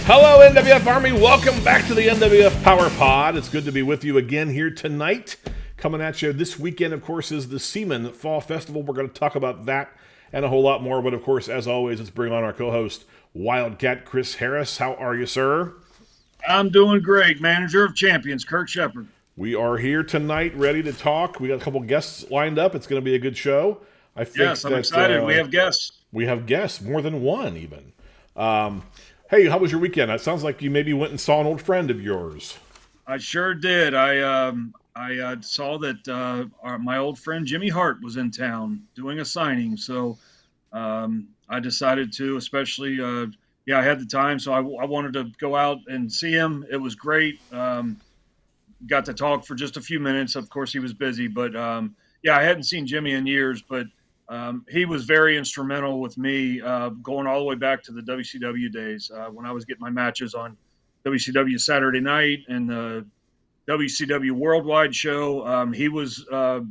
Hello, NWF Army. Welcome back to the NWF PowerPod. It's good to be with you again here tonight. Coming at you this weekend, of course, is the Seaman Fall Festival. We're going to talk about that and a whole lot more. But, of course, as always, let's bring on our co-host, Wildcat Chris Harris. How are you, sir? I'm doing great. Manager of Champions, Kirk Sheppard. We are here tonight ready to talk. We got a couple guests lined up. It's going to be a good show. I'm excited. We have guests. We have guests, more than one even. Hey, how was your weekend? It sounds like you maybe went and saw an old friend of yours. I sure did. I saw that my old friend Jimmy Hart was in town doing a signing. So I decided to, especially, I had the time. So I wanted to go out and see him. It was great. Got to talk for just a few minutes. Of course, he was busy. But, I hadn't seen Jimmy in years. But he was very instrumental with me going all the way back to the WCW days when I was getting my matches on WCW Saturday night and the WCW Worldwide show. He was a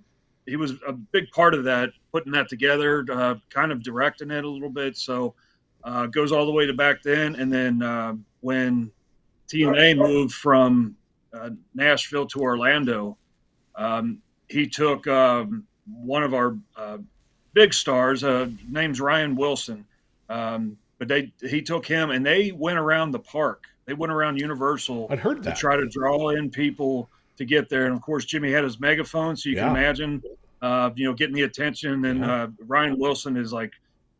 big part of that, putting that together, kind of directing it a little bit. So it goes all the way to back then. And then when TNA moved from Nashville to Orlando, he took one of our big stars, name's Ryan Wilson. But he took him and they went around the park. They went around Universal I'd heard that. to try to draw in people to get there. And of course, Jimmy had his megaphone. So you can imagine, getting the attention. And Ryan Wilson is like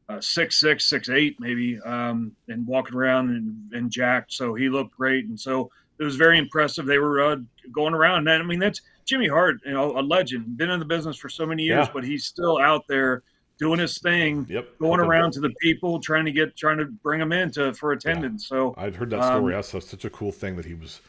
6'6", 6'8", maybe, and walking around and jacked. So he looked great. And so it was very impressive. They were going around. And I mean, that's Jimmy Hart, a legend, been in the business for so many years, but he's still out there doing his thing, going around to the people, trying to bring them in for attendance. Yeah. So I'd heard that story. That's such a cool thing that he was,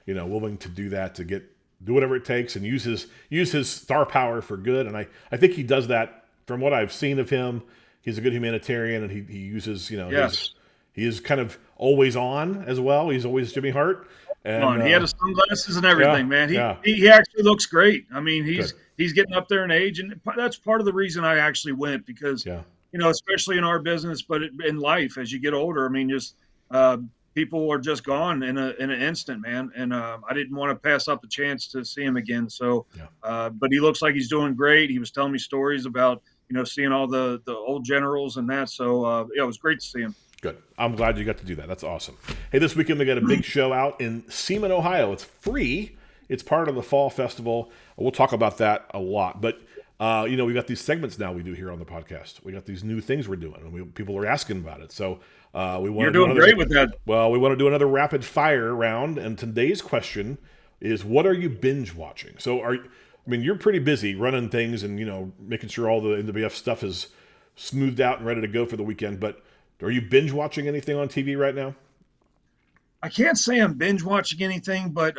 willing to do that, to do whatever it takes and use his star power for good. And I think he does that from what I've seen of him. He's a good humanitarian, and he uses, he is kind of always on as well. He's always Jimmy Hart. And he had his sunglasses and everything, man. He actually looks great. I mean, he's getting up there in age, and that's part of the reason I actually went because, especially in our business, but in life, as you get older, I mean, just people are just gone in an instant, man. And I didn't want to pass up the chance to see him again. So, but he looks like he's doing great. He was telling me stories about, seeing all the old generals and that. So, it was great to see him. Good. I'm glad you got to do that. That's awesome. Hey, this weekend we got a big show out in Seaman, Ohio. It's free. It's part of the Fall Festival. We'll talk about that a lot. But, we got these segments now we do here on the podcast. We got these new things we're doing, and people are asking about it. So we want You're doing great with that. Well, we want to do another rapid fire round, and today's question is, what are you binge watching? So you're pretty busy running things and, making sure all the NWF stuff is smoothed out and ready to go for the weekend, but are you binge watching anything on TV right now? I can't say I'm binge watching anything, but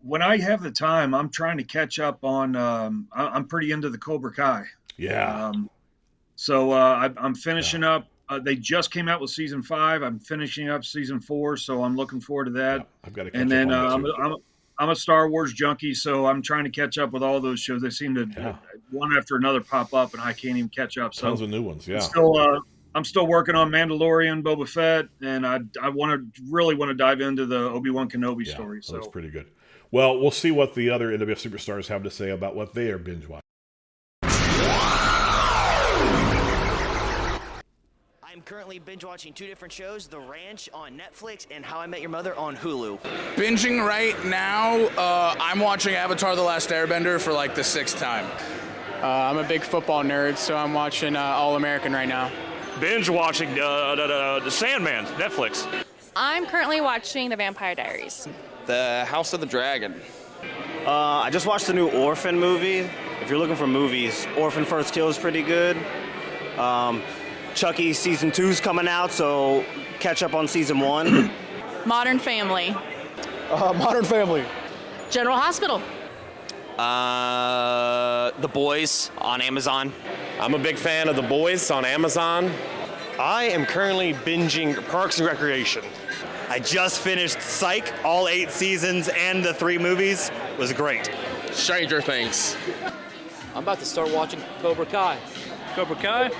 when I have the time, I'm trying to catch up on. I'm pretty into the Cobra Kai. Yeah. So I'm finishing up. They just came out with season 5. I'm finishing up season 4, so I'm looking forward to that. Yeah, I've got to catch and then up on that too. I'm a Star Wars junkie, so I'm trying to catch up with all those shows. They seem to one after another pop up, and I can't even catch up. So tons of new ones. Yeah. I'm still working on Mandalorian, Boba Fett, and I really want to dive into the Obi-Wan Kenobi story. So that's pretty good. Well, we'll see what the other NWF superstars have to say about what they are binge watching. I'm currently binge watching 2 different shows, The Ranch on Netflix and How I Met Your Mother on Hulu. Binging right now, I'm watching Avatar: The Last Airbender for like the 6th time. I'm a big football nerd, so I'm watching All-American right now. Binge watching the Sandman, Netflix. I'm currently watching The Vampire Diaries. The House of the Dragon. I just watched the new Orphan movie. If you're looking for movies, Orphan First Kill is pretty good. Chucky season 2's coming out, so catch up on season 1. Modern Family. Modern Family. General Hospital. The Boys on Amazon. I'm a big fan of The Boys on Amazon. I am currently binging Parks and Recreation. I just finished Psych, all 8 seasons and the 3 movies. It was great. Stranger Things. I'm about to start watching Cobra Kai. Cobra Kai?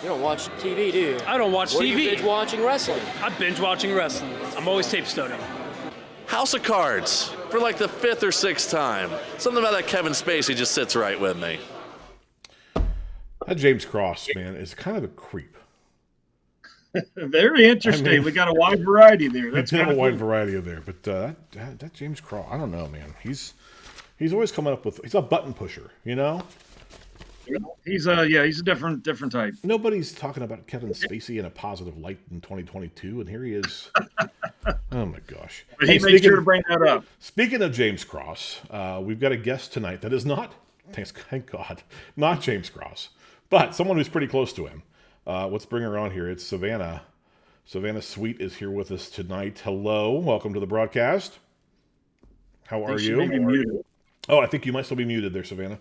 You don't watch TV, do you? I don't watch TV. TV. Are you binge watching wrestling? I'm binge watching wrestling. I'm always tape stoning. House of Cards for like the 5th or 6th time. Something about that Kevin Spacey just sits right with me. That James Cross, man, is kind of a creep. Very interesting. I mean, we got a wide variety there. That's kind of a wide cool. variety of there. But that James Cross, I don't know, man. He's always coming up with. He's a button pusher, you know. He's a different type. Nobody's talking about Kevin Spacey in a positive light in 2022, and here he is. Oh my gosh! But he made sure to bring that up. Speaking of James Cross, we've got a guest tonight that is not, thank God, not James Cross, but someone who's pretty close to him. Let's bring her on here. It's Savannah. Savannah Sweet is here with us tonight. Hello, welcome to the broadcast. How are you? Oh, I think you might still be muted there, Savannah.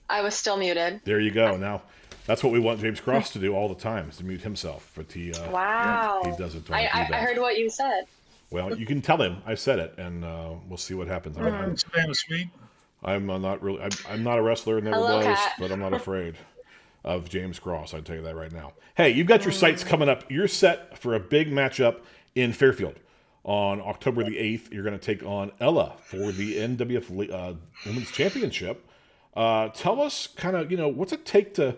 I was still muted. There you go. Now, that's what we want James Cross to do all the time, is to mute himself. But he doesn't. I heard what you said. Well, you can tell him I said it, and we'll see what happens. Savannah Sweet. I'm not really. I'm not a wrestler, never Hello, was, Kat. but I'm not afraid of James Cross. I tell you that right now. Hey, you've got your sights coming up. You're set for a big matchup in Fairfield on October the 8th. You're going to take on Ella for the NWF Women's Championship. Tell us kind of, what's it take to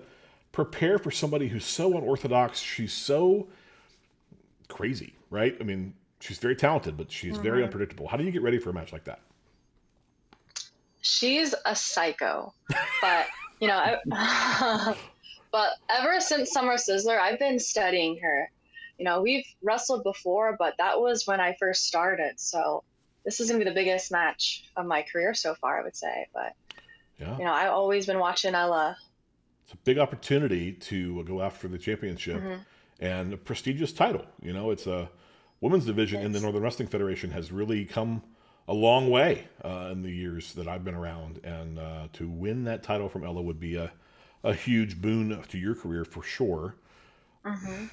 prepare for somebody who's so unorthodox? She's so crazy, right? I mean, she's very talented, but she's very unpredictable. How do you get ready for a match like that? She's a psycho, but but ever since Summer Sizzler, I've been studying her. We've wrestled before, but that was when I first started. So this is going to be the biggest match of my career so far, I would say. But yeah, I've always been watching Ella. It's a big opportunity to go after the championship and a prestigious title. It's a women's division in the Northern Wrestling Federation has really come a long way in the years that I've been around. And to win that title from Ella would be a huge boon to your career for sure.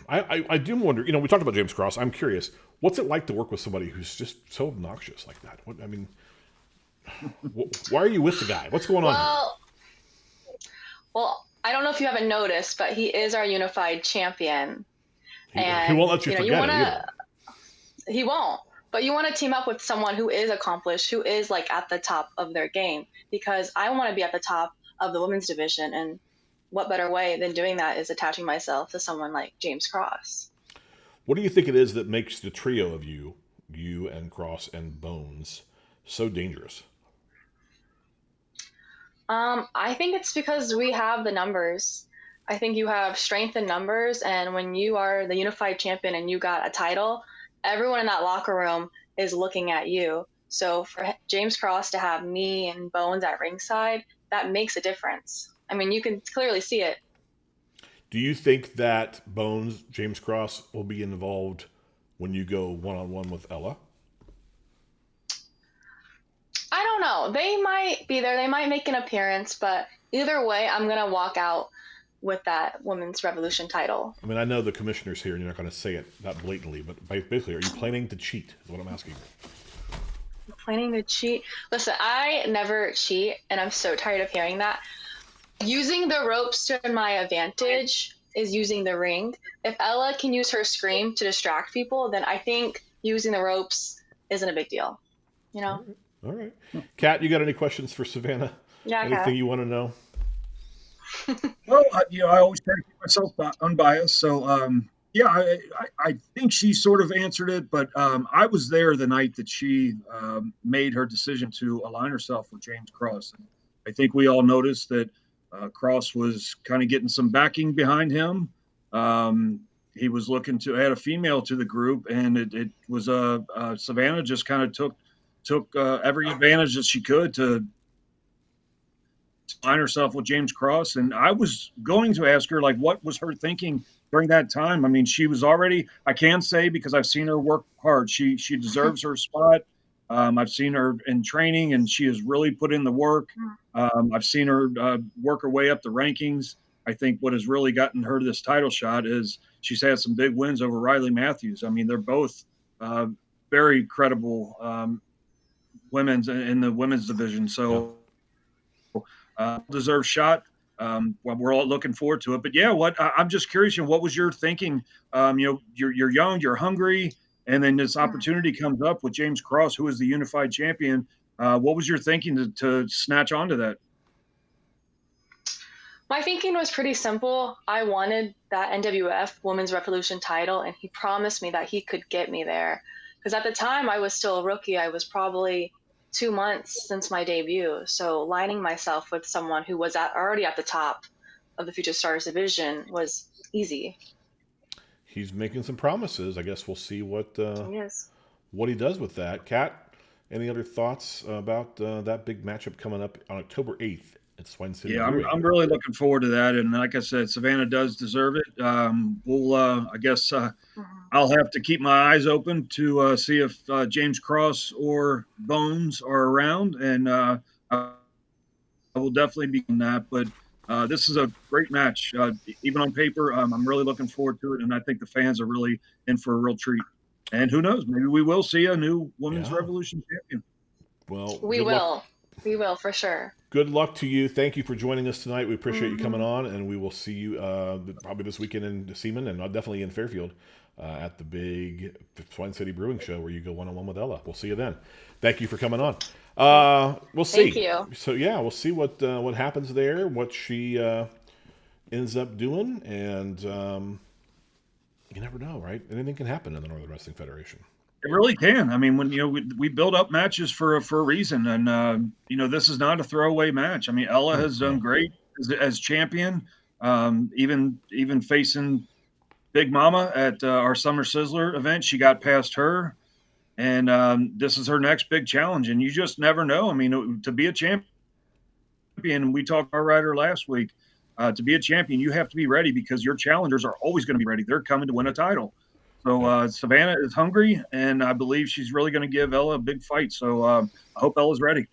I do wonder, we talked about James Cross. I'm curious, what's it like to work with somebody who's just so obnoxious like that? Why are you with the guy? What's going on here? Well, I don't know if you haven't noticed, but he is our unified champion. He won't let you forget it either. He won't. But you want to team up with someone who is accomplished, who is like at the top of their game, because I want to be at the top of the women's division. And what better way than doing that is attaching myself to someone like James Cross. What do you think it is that makes the trio of you and Cross and Bones, so dangerous? I think it's because we have the numbers. I think you have strength in numbers, and when you are the unified champion and you got a title, everyone in that locker room is looking at you. So for James Cross to have me and Bones at ringside, that makes a difference. I mean, you can clearly see it. Do you think that Bones, James Cross, will be involved when you go one-on-one with Ella? I don't know. They might be there. They might make an appearance, but either way, I'm going to walk out with that Women's Revolution title. I mean, I know the commissioner's here, and you're not going to say it that blatantly, but basically, are you planning to cheat is what I'm asking. Planning to cheat? Listen, I never cheat, and I'm so tired of hearing that. Using the ropes to my advantage is using the ring. If Ella can use her scream to distract people, then I think using the ropes isn't a big deal. All right. Kat, you got any questions for Savannah? Yeah, anything Kat. you want to know? Well, I always try to keep myself unbiased. So, I think she sort of answered it, but I was there the night that she made her decision to align herself with James Cross. And I think we all noticed that Cross was kind of getting some backing behind him. He was looking to add a female to the group, and it was Savannah just kind of took every advantage that she could to align herself with James Cross. And I was going to ask her, what was her thinking during that time? I mean, she was already, I can say, because I've seen her work hard, she deserves her spot. I've seen her in training, and she has really put in the work. I've seen her work her way up the rankings. I think what has really gotten her to this title shot is she's had some big wins over Riley Matthews. I mean, they're both very credible women's in the women's division. So deserved shot. well, we're all looking forward to it. But yeah, I'm just curious. What was your thinking? You're young, you're hungry, and then this opportunity comes up with James Cross, who is the unified champion. What was your thinking to snatch onto that? My thinking was pretty simple. I wanted that NWF Women's Revolution title, and he promised me that he could get me there. Because at the time, I was still a rookie. I was probably 2 months since my debut. So lining myself with someone who was already at the top of the Future Stars division was easy. He's making some promises. I guess we'll see what he does with that. Kat, any other thoughts about that big matchup coming up on October 8th at Swine City? Yeah, I'm really looking forward to that. And like I said, Savannah does deserve it. I guess I'll have to keep my eyes open to see if James Cross or Bones are around. And I will definitely be in that. But this is a great match. Even on paper, I'm really looking forward to it. And I think the fans are really in for a real treat. And who knows, maybe we will see a new Women's Revolution champion. Well, we will. We will, for sure. Good luck to you. Thank you for joining us tonight. We appreciate you coming on, and we will see you probably this weekend in Seaman and definitely in Fairfield at the big Swine City Brewing Show where you go one-on-one with Ella. We'll see you then. Thank you for coming on. We'll see. Thank you. So, yeah, we'll see what happens there, what she ends up doing, and you never know, right? Anything can happen in the Northern Wrestling Federation. It really can. I mean, when we build up matches for a reason, and this is not a throwaway match. I mean, Ella has done great as champion, even facing Big Mama at our Summer Sizzler event. She got past her, and this is her next big challenge. And you just never know. I mean, to be a champion, we talked to our writer last week. To be a champion, you have to be ready because your challengers are always going to be ready. They're coming to win a title. So Savannah is hungry, and I believe she's really going to give Ella a big fight. So I hope Ella's ready.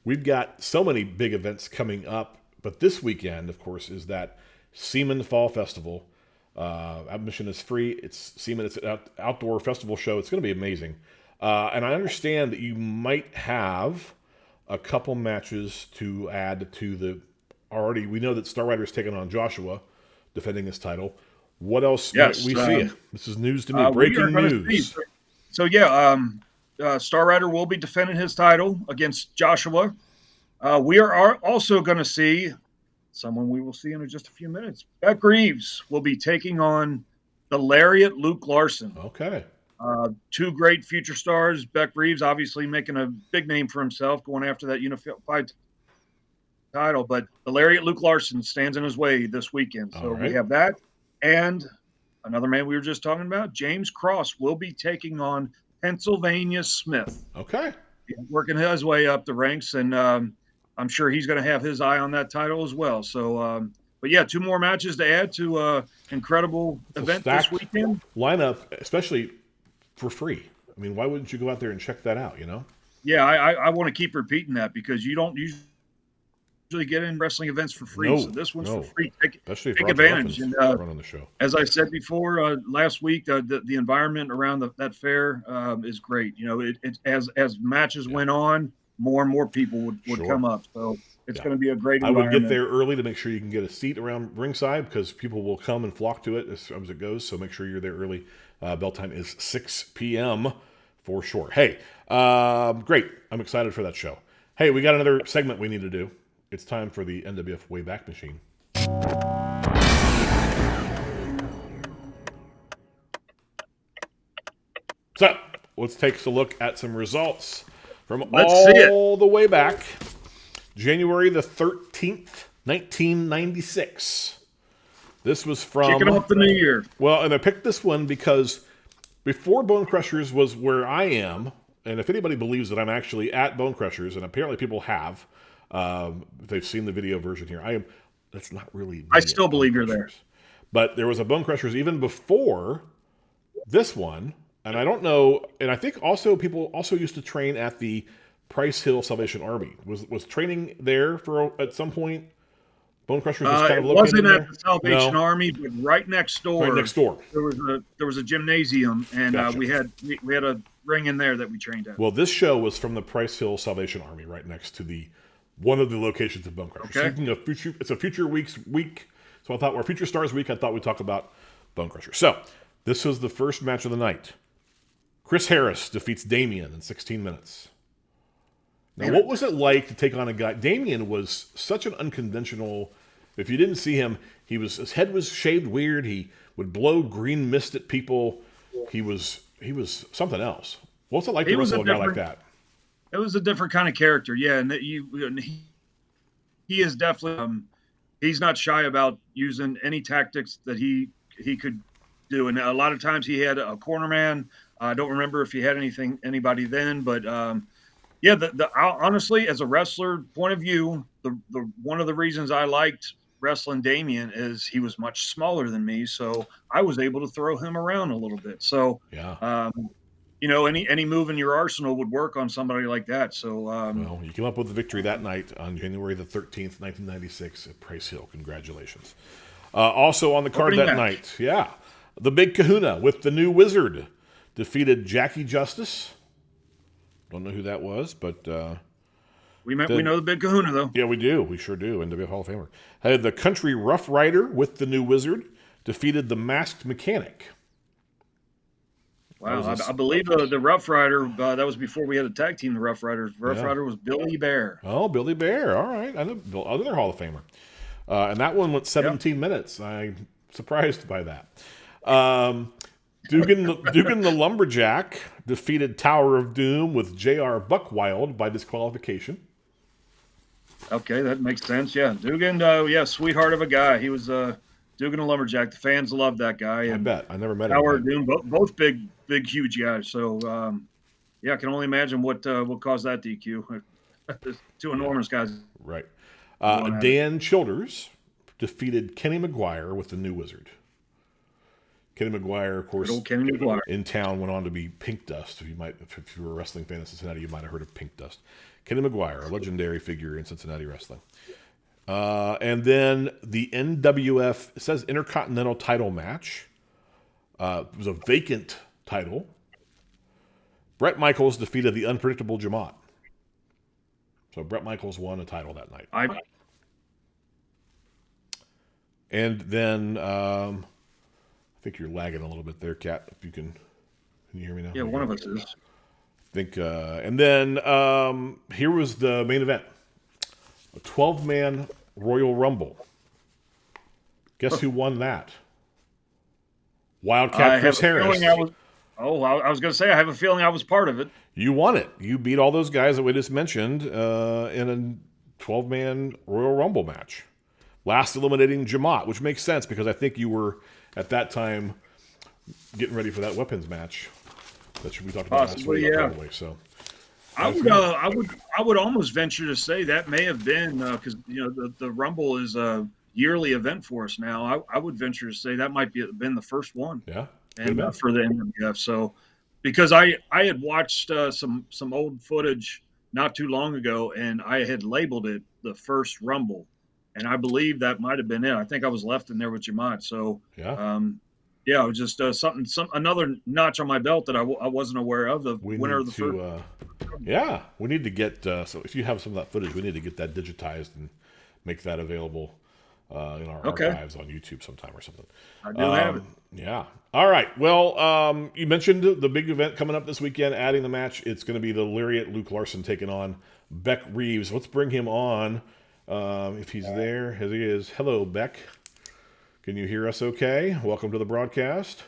We've got so many big events coming up, but this weekend, of course, is that Seaman Fall Festival. Admission is free. It's Seaman. It's an outdoor festival show. It's going to be amazing. And I understand that you might have a couple matches to add to the already. We know that Star Rider is taking on Joshua, defending his title. What else might we see? This is news to me. Breaking news. So, Star Rider will be defending his title against Joshua. We are also going to see someone we will see in just a few minutes. Beck Reeves will be taking on the Lariat Luke Larson. Okay. Two great future stars. Beck Reeves obviously making a big name for himself going after that unified title. But the Lariat Luke Larson stands in his way this weekend. So we have that. And another man we were just talking about, James Cross, will be taking on Pennsylvania Smith. Okay. He's working his way up the ranks, and I'm sure he's going to have his eye on that title as well. So, but yeah, two more matches to add to incredible event this weekend. Lineup, especially for free. I mean, why wouldn't you go out there and check that out, Yeah, I want to keep repeating that because you don't usually get in wrestling events for free. So this one's for free. Take advantage. And on the show. As I said before last week, the environment around that fair is great. As matches went on, more and more people would come up. So it's going to be a great environment. I would get there early to make sure you can get a seat around ringside because people will come and flock to it as it goes. So make sure you're there early. Bell time is 6 p.m. for sure. Hey, great. I'm excited for that show. Hey, we got another segment we need to do. It's time for the NWF Wayback Machine. So, let's take a look at some results from all the way back. January the 13th, 1996. This was from... Kicking off the new year. Well, and I picked this one because before Bone Crushers was where I am, and if anybody believes that I'm actually at Bone Crushers, and apparently people have... they've seen the video version here. That's not really. I still believe you're there. But there was a Bone Crushers even before this one, and I don't know. And I think also people also used to train at the Price Hill Salvation Army. Was training there at some point? Bone Crushers was kind of looking. It wasn't at the Salvation Army, but right next door. Right next door. There was a gymnasium, and we had a ring in there that we trained at. Well, this show was from the Price Hill Salvation Army, right next to the one of the locations of Bone Crusher. Okay. Speaking of future, it's a Future Weeks week. So I thought, we're Future Stars week, I thought we'd talk about Bone Crusher. So this was the first match of the night. Chris Harris defeats Damien in 16 minutes. Now, what was it like to take on a guy? Damien was such an unconventional. If you didn't see him, his head was shaved weird. He would blow green mist at people. He was something else. What's it like to wrestle a guy like that? It was a different kind of character, yeah. And he is definitely he's not shy about using any tactics that he could do. And a lot of times he had a corner man. I don't remember if he had anybody then, but yeah. Honestly, as a wrestler point of view, the one of the reasons I liked wrestling Damien is he was much smaller than me, so I was able to throw him around a little bit. So yeah. Any move in your arsenal would work on somebody like that. So well, you came up with the victory that night on January the 13th, 1996 at Price Hill. Congratulations. Also on the card that night, yeah, the Big Kahuna with the New Wizard defeated Jackie Justice. Don't know who that was, but we know the Big Kahuna though. Yeah, we do. We sure do. NWF Hall of Famer. Had the Country Rough Rider with the New Wizard defeated the Masked Mechanic. Wow, I believe the Rough Rider, that was before we had a tag team, the Rough Riders. Rough Rider was Billy Bear. Oh, Billy Bear. All right. I know other Hall of Famer. And that one went 17 minutes. I'm surprised by that. Dugan the Lumberjack defeated Tower of Doom with J.R. Buckwild by disqualification. Okay, that makes sense. Yeah, Dugan, sweetheart of a guy. He was Dugan the Lumberjack. The fans loved that guy. I bet. I never met him. Tower of Doom, both big, huge guys. So, I can only imagine what caused that DQ. Two enormous guys. Right. Dan Childers defeated Kenny McGuire with the New Wizard. Kenny McGuire, of course, in town went on to be Pink Dust. If you were a wrestling fan in Cincinnati, you might have heard of Pink Dust. Kenny McGuire, a legendary figure in Cincinnati wrestling. And then the NWF, it says Intercontinental title match. It was a vacant title. Bret Michaels defeated the unpredictable Jamot. So Bret Michaels won a title that night. And then I think you're lagging a little bit there, Kat. If you can you hear me now? Yeah, one of us is. I think, and then here was the main event: a 12-man Royal Rumble. Guess who won that? Wildcat Chris Harris. I was going to say, I have a feeling I was part of it. You won it. You beat all those guys that we just mentioned in a 12-man Royal Rumble match. Last eliminating Jamot, which makes sense because I think you were at that time getting ready for that weapons match. That should be talked about last week, probably. So I would almost venture to say that may have been because the Rumble is a yearly event for us now. I would venture to say that might been the first one. Yeah, and for the NWF. So because I had watched some old footage not too long ago, and I had labeled it the first Rumble. And I believe that might have been it. I think I was left in there with Jamot. So, it was just another notch on my belt that I wasn't aware of. The winner of the first. We need to get. So, if you have some of that footage, we need to get that digitized and make that available in our archives on YouTube sometime or something. I do have it. Yeah. All right. Well, you mentioned the big event coming up this weekend, adding the match. It's going to be the Lariat Luke Larson taking on Beck Reeves. Let's bring him on. If he's there, as he is. Hello, Beck. Can you hear us okay? Welcome to the broadcast.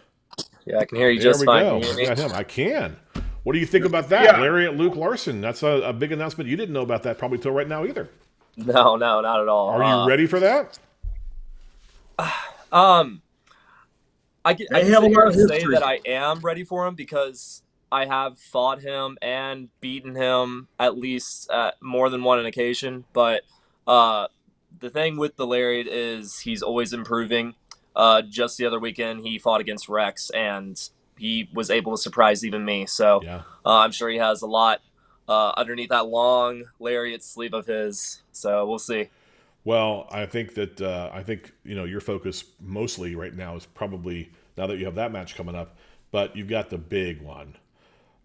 Yeah, I can hear you just fine. There we go. Got him. I can. What do you think about that? Yeah. Lariat Luke Larson. That's a big announcement. You didn't know about that probably till right now either. No, not at all. Are you ready for that? I can say that I am ready for him because I have fought him and beaten him at least more than one occasion, but the thing with the Lariat is he's always improving. Just the other weekend, he fought against Rex, and he was able to surprise even me. So I'm sure he has a lot underneath that long Lariat sleeve of his. So we'll see. Well, I think that your focus mostly right now is probably now that you have that match coming up, but you've got the big one,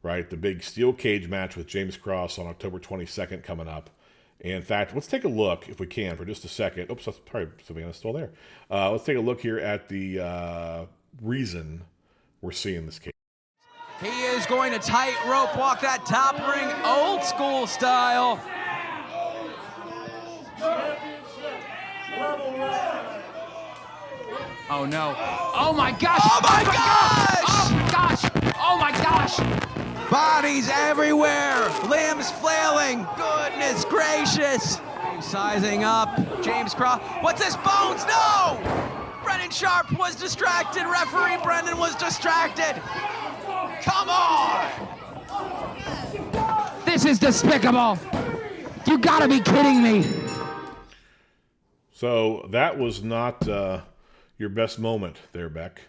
right? The big steel cage match with James Cross on October 22nd coming up. In fact, let's take a look, if we can, for just a second. Oops, that's probably Savannah's still there. Let's take a look here at the reason we're seeing this cage. He is going to tightrope walk that top ring, old school style. Oh no. Oh my gosh. Oh my gosh. Oh gosh. Oh my gosh. Bodies everywhere. Limbs flailing. Goodness gracious. Sizing up. James Croft. What's this, Bones? No! Brendan Sharp was distracted. Referee Brendan was distracted. Come on! This is despicable. You gotta be kidding me. So that was not your best moment there, Beck.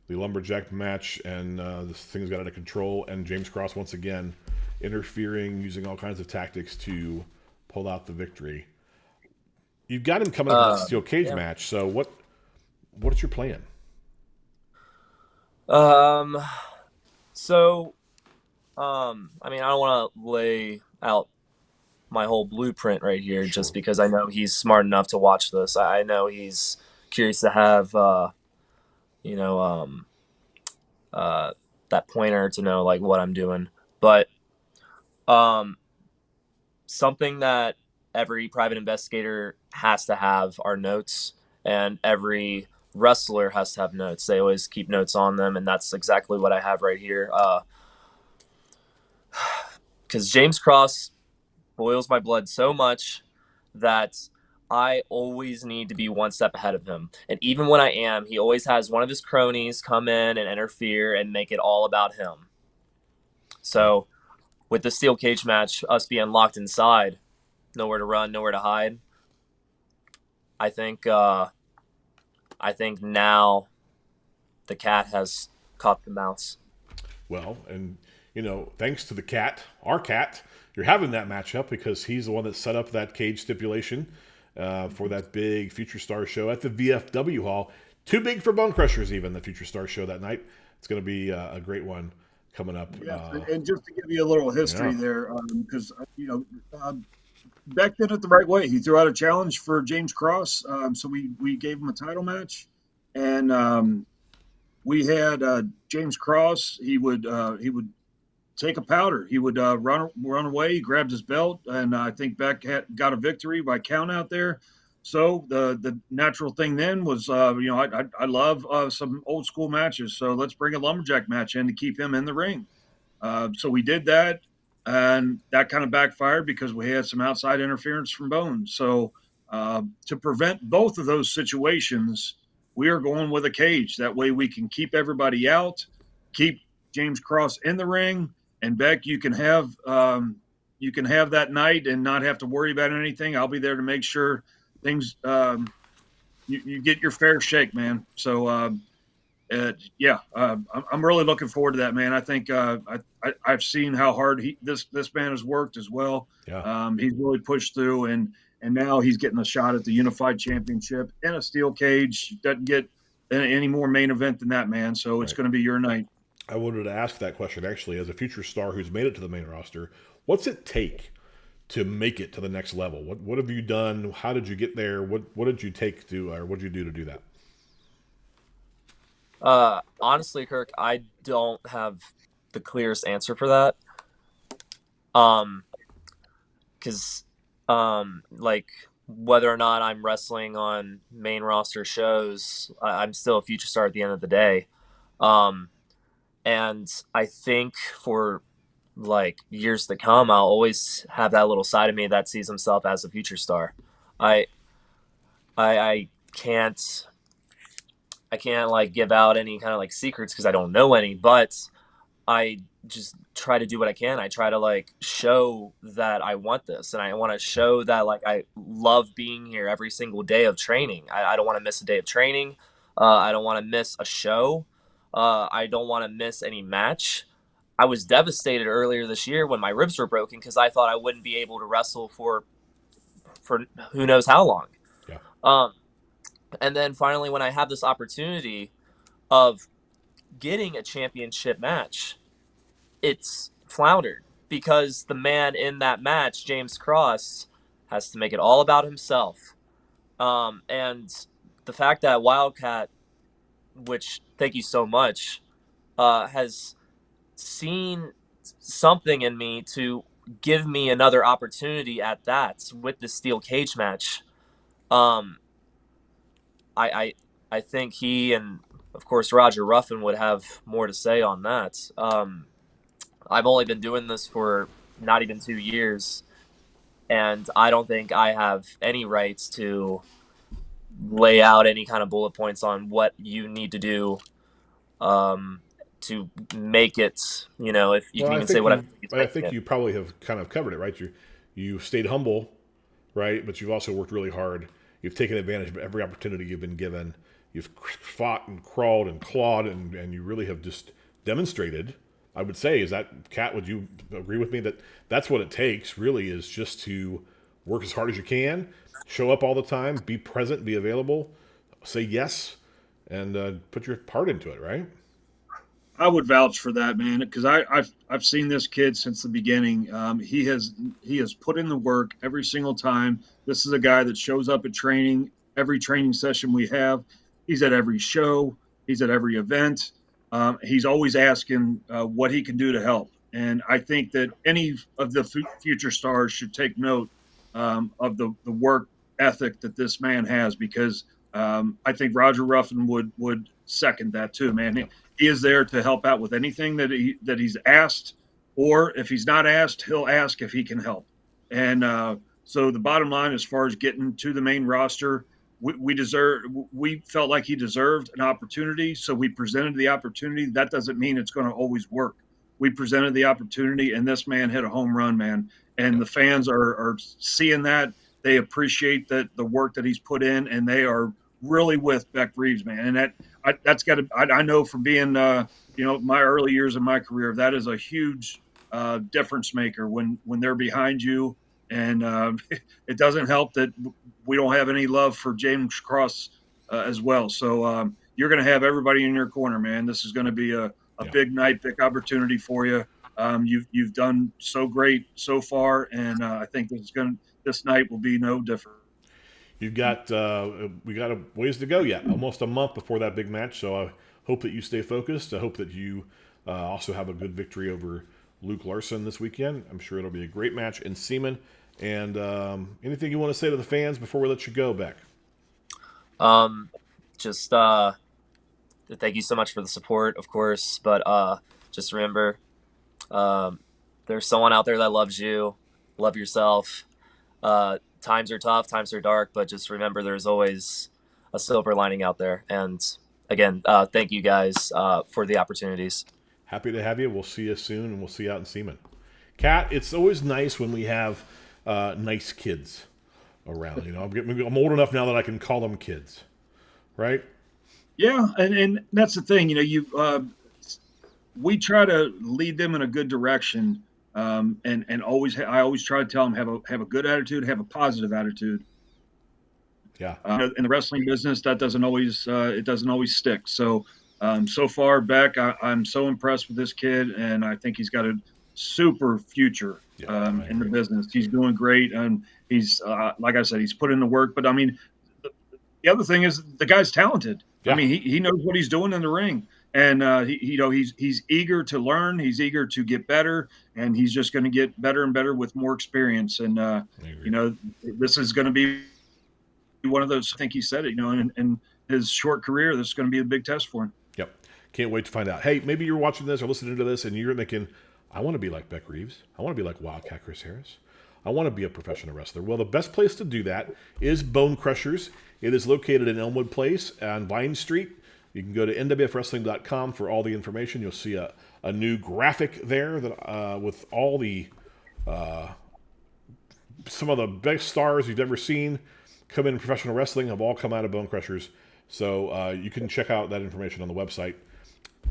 The Lumberjack match, and this thing's got out of control, and James Cross once again interfering, using all kinds of tactics to pull out the victory. You've got him coming up in the steel cage match, so what's your plan? So, I mean, I don't want to lay out my whole blueprint right here just because I know he's smart enough to watch this. I know he's curious to have, that pointer to know like what I'm doing. But something that every private investigator has to have are notes, and every wrestler has to have notes. They always keep notes on them, and that's exactly what I have right here. Because James Cross boils my blood so much that I always need to be one step ahead of him. And even when I am, he always has one of his cronies come in and interfere and make it all about him. So with the steel cage match, us being locked inside, nowhere to run, nowhere to hide, I think now the cat has caught the mouse. Well, and thanks to the cat, our cat, you're having that matchup because he's the one that set up that cage stipulation for that big Future Star show at the VFW Hall. Too big for Bone Crushers, even, the Future Star show that night. It's going to be a great one coming up. Yeah, and just to give you a little history there, because Beck did it the right way. He threw out a challenge for James Cross, so we gave him a title match, and we had James Cross. He would take a powder. He would run away. He grabbed his belt, and I think Beck got a victory by count out there. So the natural thing then was, I love some old school matches. So let's bring a lumberjack match in to keep him in the ring. So we did that, and that kind of backfired because we had some outside interference from Bones. So to prevent both of those situations, we are going with a cage. That way we can keep everybody out, keep James Cross in the ring. And Beck, you can have that night and not have to worry about anything. I'll be there to make sure things you get your fair shake, man. So I'm really looking forward to that, man. I think I've seen how hard this man has worked as well. Yeah. He's really pushed through, and now he's getting a shot at the Unified Championship in a steel cage. Doesn't get any more main event than that, man. So it's going to be your night. I wanted to ask that question, actually, as a future star who's made it to the main roster. What's it take to make it to the next level? What have you done? How did you get there? What did you take to, or what did you do to do that? Honestly, Kirk, I don't have the clearest answer for that. Because like whether or not I'm wrestling on main roster shows, I'm still a future star at the end of the day. And I think for like years to come, I'll always have that little side of me that sees himself as a future star. I can't like give out any kind of like secrets because I don't know any, but I just try to do what I can. I try to like show that I want this, and I want to show that like I love being here every single day of training. I don't want to miss a day of training. I don't want to miss a show. I don't want to miss any match. I was devastated earlier this year when my ribs were broken because I thought I wouldn't be able to wrestle for who knows how long. Yeah. And then finally, when I have this opportunity of getting a championship match, it's floundered because the man in that match, James Cross, has to make it all about himself. And the fact that Wildcat, which thank you so much, has seen something in me to give me another opportunity at that with the steel cage match. I think he and of course Roger Ruffin would have more to say on that. I've only been doing this for not even 2 years, and I don't think I have any rights to lay out any kind of bullet points on what you need to do to make it, if you can even say whatever. I think you probably have kind of covered it, right? You stayed humble, right? But you've also worked really hard. You've taken advantage of every opportunity you've been given. You've fought and crawled and clawed, and you really have just demonstrated. I would say, is that, Kat, would you agree with me that that's what it takes, really, is just to work as hard as you can, show up all the time, be present, be available, say yes, and put your part into it, right? I would vouch for that, man, because I've seen this kid since the beginning. He has put in the work every single time. This is a guy that shows up at training, every training session we have. He's at every show. He's at every event. He's always asking what he can do to help. And I think that any of the future stars should take note of the work ethic that this man has, because I think Roger Ruffin would second that too, man. He is there to help out with anything that he's asked, or if he's not asked, he'll ask if he can help. And so the bottom line, as far as getting to the main roster, we felt like he deserved an opportunity, so we presented the opportunity. That doesn't mean it's going to always work. We presented the opportunity, and this man hit a home run, man. And the fans are seeing that. They appreciate the work that he's put in, and they are really with Beck Reeves, man. And that's got to. I know from being my early years in my career, that is a huge difference maker when they're behind you. And it doesn't help that we don't have any love for James Cross as well. So you're going to have everybody in your corner, man. This is going to be a big night, big opportunity for you. You've done so great so far, and I think this night will be no different. You've got we got a ways to go yet, almost a month before that big match. So I hope that you stay focused. I hope that you also have a good victory over Luke Larson this weekend. I'm sure it'll be a great match in Seaman. And anything you want to say to the fans before we let you go, Beck? Just thank you so much for the support, of course. But just remember, there's someone out there that loves you. Love yourself. Times are tough, times are dark, but just remember there's always a silver lining out there. And again, thank you guys for the opportunities. Happy to have you. We'll see you soon, and we'll see you out in Seaman. Kat, it's always nice when we have nice kids around. I'm old enough now that I can call them kids, right? Yeah, and that's the thing. We try to lead them in a good direction. And I always try to tell them have a good attitude, have a positive attitude. Yeah. In the wrestling business, that doesn't always stick. So so far, Beck, I'm so impressed with this kid, and I think he's got a super future in the business. He's doing great, and he's like I said, he's put in the work. But I mean, the other thing is the guy's talented. Yeah. I mean, he knows what he's doing in the ring. And he's eager to learn. He's eager to get better, and he's just going to get better and better with more experience. And this is going to be one of those. I think he said it. In his short career, this is going to be a big test for him. Yep, can't wait to find out. Hey, maybe you're watching this or listening to this, and you're thinking, "I want to be like Beck Reeves. I want to be like Wildcat Chris Harris. I want to be a professional wrestler." Well, the best place to do that is Bone Crushers. It is located in Elmwood Place on Vine Street. You can go to nwfwrestling.com for all the information. You'll see a new graphic there that with all the some of the best stars you've ever seen come in professional wrestling have all come out of Bone Crushers. So you can check out that information on the website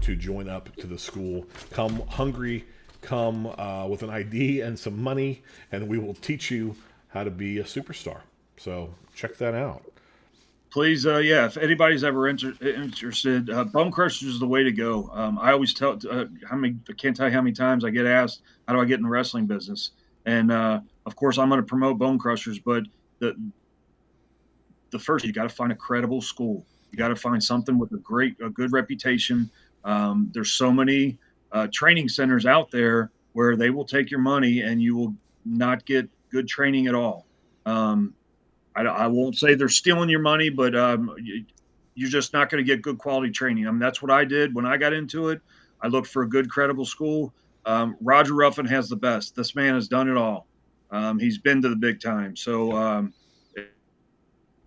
to join up to the school. Come hungry, come with an ID and some money, and we will teach you how to be a superstar. So check that out. Please, if anybody's ever interested, Bone Crushers is the way to go. I always tell I can't tell you how many times I get asked, how do I get in the wrestling business? And of course, I'm going to promote Bone Crushers, but the first, you got to find a credible school. You got to find something with a good reputation. There's so many training centers out there where they will take your money and you will not get good training at all. I won't say they're stealing your money, but you're just not going to get good quality training. I mean, that's what I did when I got into it. I looked for a good, credible school. Roger Ruffin has the best. This man has done it all. He's been to the big time. So,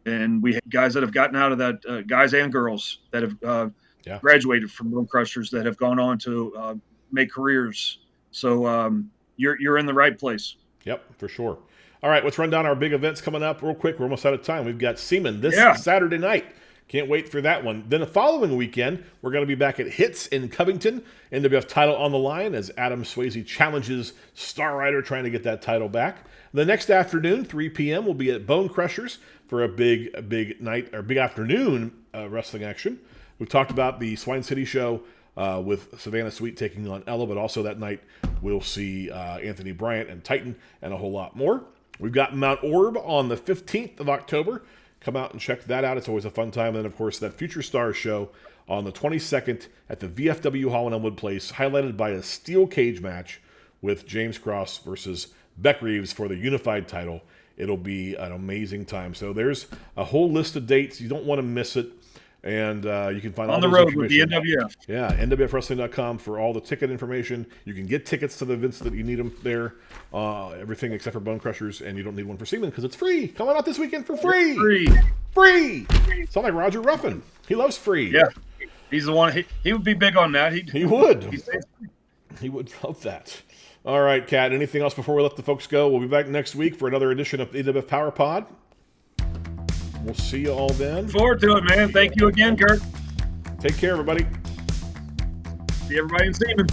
and we have guys that have gotten out of that, guys and girls that have graduated from Bone Crushers that have gone on to make careers. So you're in the right place. Yep, for sure. All right, let's run down our big events coming up real quick. We're almost out of time. We've got Seaman this Saturday night. Can't wait for that one. Then the following weekend, we're going to be back at Hits in Covington. NWF title on the line as Adam Swayze challenges Star Rider trying to get that title back. The next afternoon, 3 p.m., we'll be at Bone Crushers for a big night or big afternoon wrestling action. We've talked about the Swine City show with Savannah Sweet taking on Ella, but also that night we'll see Anthony Bryant and Titan and a whole lot more. We've got Mount Orb on the 15th of October. Come out and check that out. It's always a fun time. And then, of course, that Future Stars show on the 22nd at the VFW Hall in Elmwood Place, highlighted by a steel cage match with James Cross versus Beck Reeves for the unified title. It'll be an amazing time. So there's a whole list of dates. You don't want to miss it. And you can find on all the those road with the NWF. Yeah, NWFWrestling.com for all the ticket information. You can get tickets to the events that you need them there. Everything except for Bone Crushers, and you don't need one for Seaman because it's free. Coming out this weekend for free. Free. Sound like Roger Ruffin. He loves free. Yeah, he's the one. He would be big on that. He would. He would love that. All right, Kat. Anything else before we let the folks go? We'll be back next week for another edition of NWF PowerPod. We'll see you all then. Look forward to it, man. Thank you again, Kirk. Take care, everybody. See everybody in Seaman.